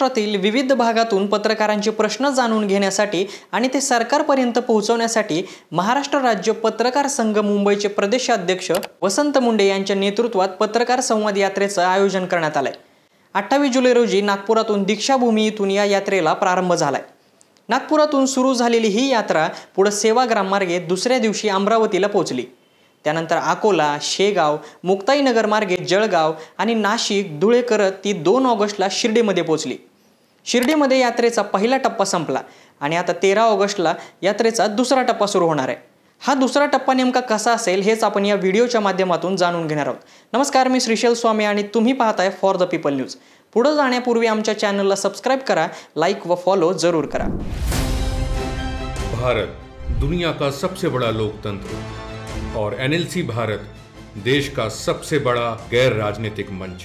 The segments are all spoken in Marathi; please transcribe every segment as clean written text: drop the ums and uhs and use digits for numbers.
महाराष्ट्रातील विविध भागातून पत्रकारांचे प्रश्न जाणून घेण्यासाठी आणि ते सरकारपर्यंत पोहोचवण्यासाठी महाराष्ट्र राज्य पत्रकार संघ मुंबईचे प्रदेशाध्यक्ष वसंत मुंडे यांच्या नेतृत्वात पत्रकार संवाद यात्रेचं आयोजन करण्यात आलंय। 28 जुलै रोजी नागपुरातून दीक्षाभूमी इथून या यात्रेला प्रारंभ झालाय। नागपुरातून सुरू झालेली ही यात्रा पुढे सेवाग्राम मार्गे दुसऱ्या दिवशी अमरावतीला पोहोचली। त्यानंतर अकोला, शेगाव, मुक्ताईनगर मार्गे जळगाव आणि नाशिक, धुळे करत ती 2 ऑगस्टला शिर्डीमध्ये पोहोचली। शिर्डीमध्ये यात्रेचा पहिला टप्पा संपला आणि आता 13 ऑगस्टला यात्रेचा दुसरा टप्पा सुरू होणार आहे। हा दुसरा टप्पा नेमका कसा असेल हेच आपण या व्हिडिओच्या माध्यमातून जाणून घेणार आहोत। नमस्कार, मी श्रीशैल स्वामी आणि तुम्ही पाहताय फॉर द पीपल न्यूज। पुढे जाण्यापूर्वी आमच्या चॅनलला सबस्क्राइब करा, लाईक व फॉलो जरूर करा। भारत दुनिया का सबसे बड़ा लोकतंत्र और एनएलसी भारत देश का सबसे बड़ा गैर राजनीतिक मंच।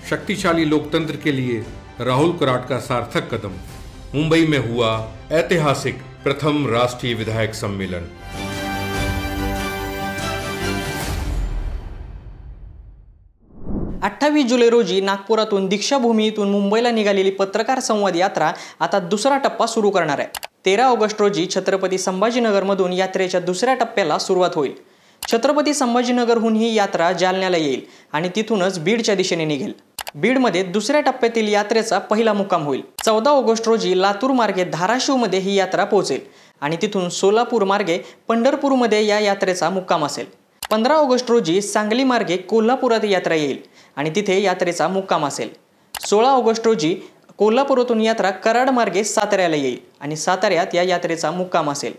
शक्तिशाली लोकतंत्र के लिए राहुल कराट का सार्थक कदम। मुंबई में हुआ ऐतिहासिक प्रथम राष्ट्रीय विधायक सम्मेलन। अठ्ठावीस जुलै रोजी नागपुरातून दीक्षाभूमी इथून मुंबईला निघालेली पत्रकार संवाद यात्रा आता दुसरा टप्पा सुरू करणार आहे। 13 ऑगस्ट रोजी छत्रपती संभाजीनगरमधून यात्रेच्या दुसऱ्या टप्प्याला सुरुवात होईल। छत्रपती संभाजीनगरहून ही यात्रा जालन्याला येईल आणि तिथूनच बीडच्या दिशेने निघेल। बीडमध्ये दुसऱ्या टप्प्यातील यात्रेचा पहिला मुक्काम होईल। 14 ऑगस्ट रोजी लातूर मार्गे धाराशिवमध्ये ही यात्रा पोहोचेल आणि तिथून सोलापूर मार्गे पंढरपूरमध्ये या यात्रेचा मुक्काम असेल। 15 ऑगस्ट रोजी सांगली मार्गे कोल्हापुरात यात्रा येईल आणि तिथे यात्रेचा मुक्काम असेल। 16 ऑगस्ट रोजी कोल्हापुरातून यात्रा कराड मार्गे साताऱ्याला येईल आणि साताऱ्यात या यात्रेचा मुक्काम असेल।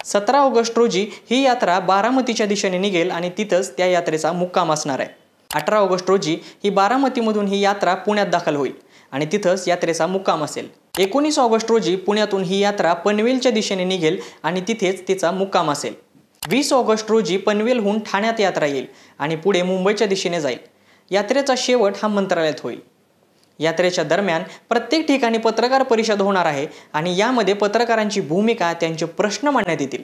17 ऑगस्ट रोजी ही यात्रा बारामतीच्या दिशेने निघेल आणि तिथंच त्या यात्रेचा मुक्काम असणार आहे। 18 ऑगस्ट रोजी ही बारामतीमधून ही यात्रा पुण्यात दाखल होईल आणि तिथंच यात्रेचा मुक्काम असेल। 19 ऑगस्ट रोजी पुण्यातून ही यात्रा पनवेलच्या दिशेने निघेल आणि तिथेच तिचा मुक्काम असेल। 20 ऑगस्ट रोजी पनवेलहून ठाण्यात यात्रा येईल आणि पुढे मुंबईच्या दिशेने जाईल। यात्रेचा शेवट हा मंत्रालयात होईल। यात्रेच्या दरम्यान प्रत्येक ठिकाणी पत्रकार परिषद होणार आहे आणि यामध्ये पत्रकारांची भूमिका, त्यांचे प्रश्न मांडण्यात येतील।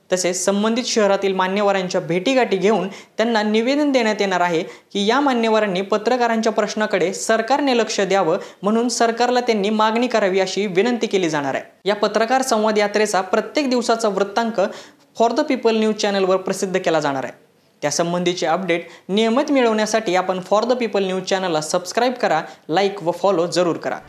तसेच संबंधित शहरातील मान्यवरांच्या भेटीगाठी घेऊन त्यांना निवेदन देण्यात येणार आहे की या मान्यवरांनी पत्रकारांच्या प्रश्नाकडे सरकारने लक्ष द्यावं म्हणून सरकारला त्यांनी मागणी करावी अशी विनंती केली जाणार आहे। या पत्रकार संवाद यात्रेचा प्रत्येक दिवसाचा वृत्तांक फॉर द पीपल न्यूज चॅनलवर प्रसिद्ध केला जाणार आहे। त्यासंबंधीचे अपडेट नियमित मिळवण्यासाठी आपण फॉर द पीपल न्यूज चॅनलला सबस्क्राइब करा, लाईक व फॉलो जरूर करा।